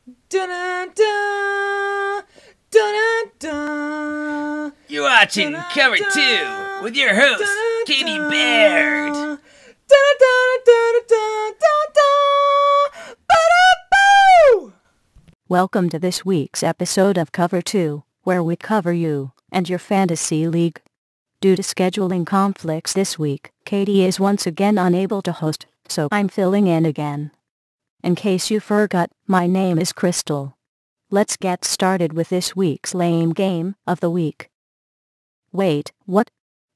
Dun-dun-dun, dun-dun-dun, You're watching Cover 2 with your host, Katie Baird. Welcome to this week's episode of Cover 2, where we cover you and your fantasy league. Due to scheduling conflicts this week, Katie is once again unable to host, so I'm filling in again. In case you forgot, my name is Crystal. Let's get started with this week's lame game of the week. Wait, what?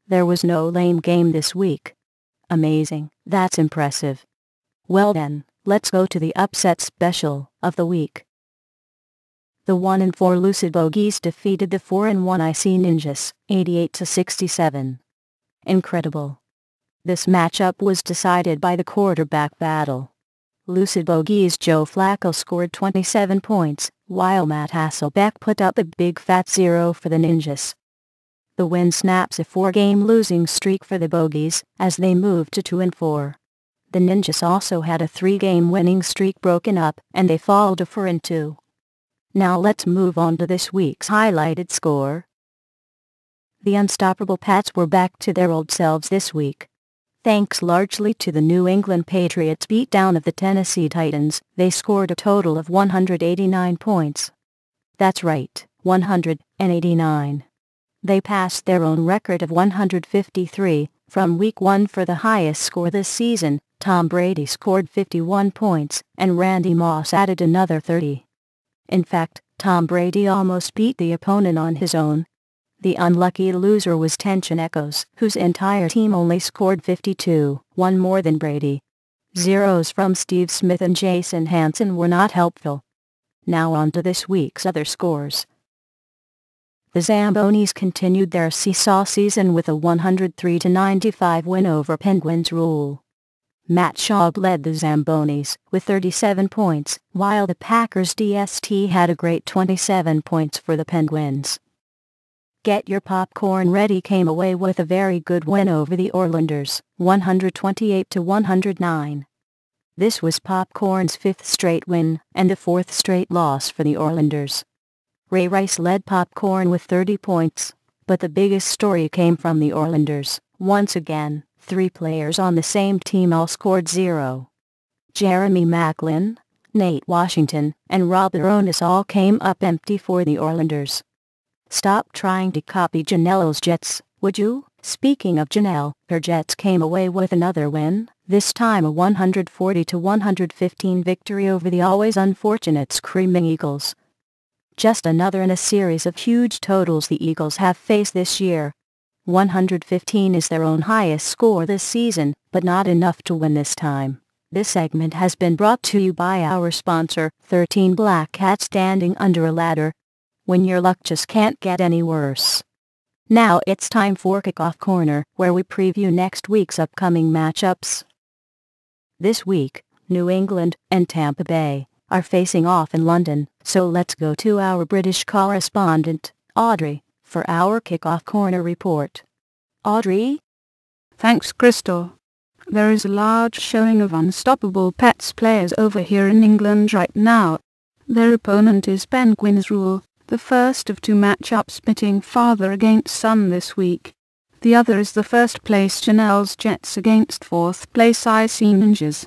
There was no lame game this week. Amazing, that's impressive. Well then, let's go to the upset special of the week. The 1-4 Lucid Bogies defeated the 4-1 IC Ninjas, 88-67. Incredible. This matchup was decided by the quarterback battle. Lucid Bogies' Joe Flacco scored 27 points, while Matt Hasselbeck put up a big fat 0 for the Ninjas. The win snaps a 4-game losing streak for the Bogies, as they moved to 2-4. The Ninjas also had a 3-game winning streak broken up, and they fall to 4-2. Now let's move on to this week's highlighted score. The unstoppable Pats were back to their old selves this week. Thanks largely to the New England Patriots' beatdown of the Tennessee Titans, they scored a total of 189 points. That's right, 189. They passed their own record of 153 from Week 1 for the highest score this season. Tom Brady scored 51 points, and Randy Moss added another 30. In fact, Tom Brady almost beat the opponent on his own. The unlucky loser was Tension Echoes, whose entire team only scored 52, one more than Brady. Zeros from Steve Smith and Jason Hansen were not helpful. Now on to this week's other scores. The Zambonis continued their seesaw season with a 103-95 win over Penguins Rule. Matt Schaub led the Zambonis with 37 points, while the Packers DST had a great 27 points for the Penguins. Get Your Popcorn Ready came away with a very good win over the Orlanders, 128-109. This was Popcorn's 5th straight win, and the 4th straight loss for the Orlanders. Ray Rice led Popcorn with 30 points, but the biggest story came from the Orlanders. Once again, 3 players on the same team all scored 0. Jeremy Maclin, Nate Washington, and Rob Aronis all came up empty for the Orlanders. Stop trying to copy Janelle's Jets, would you? Speaking of Janelle, her Jets came away with another win, this time a 140-115 victory over the always unfortunate Screaming Eagles. Just another in a series of huge totals the Eagles have faced this year. 115 is their own highest score this season, but not enough to win this time. This segment has been brought to you by our sponsor, 13 Black Cats Standing Under a Ladder. When your luck just can't get any worse. Now it's time for Kickoff Corner, where we preview next week's upcoming matchups. This week, New England and Tampa Bay are facing off in London, so let's go to our British correspondent, Audrey, for our Kickoff Corner report. Audrey? Thanks, Crystal. There is a large showing of unstoppable Pats players over here in England right now. Their opponent is Penguins Rule, the first of 2 matchups pitting father against son this week. The other is the first place Janelle's Jets against 4th place IC Ninjas.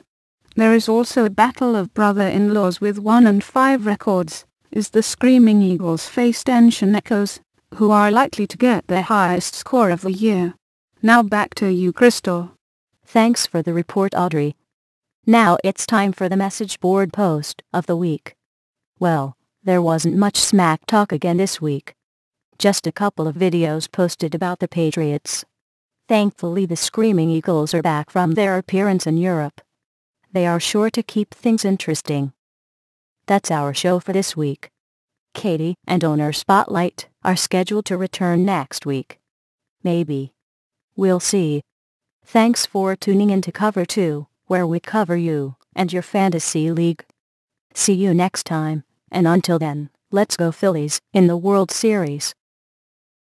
There is also a battle of brother-in-laws with 1-5 records, as the Screaming Eagles face Tension Echoes, who are likely to get their highest score of the year. Now back to you, Crystal. Thanks for the report, Audrey. Now it's time for the message board post of the week. Well, there wasn't much smack talk again this week. Just a couple of videos posted about the Patriots. Thankfully the Screaming Eagles are back from their appearance in Europe. They are sure to keep things interesting. That's our show for this week. Katie and Owner Spotlight are scheduled to return next week. Maybe. We'll see. Thanks for tuning in to Cover 2, where we cover you and your fantasy league. See you next time. And until then, let's go Phillies in the World Series.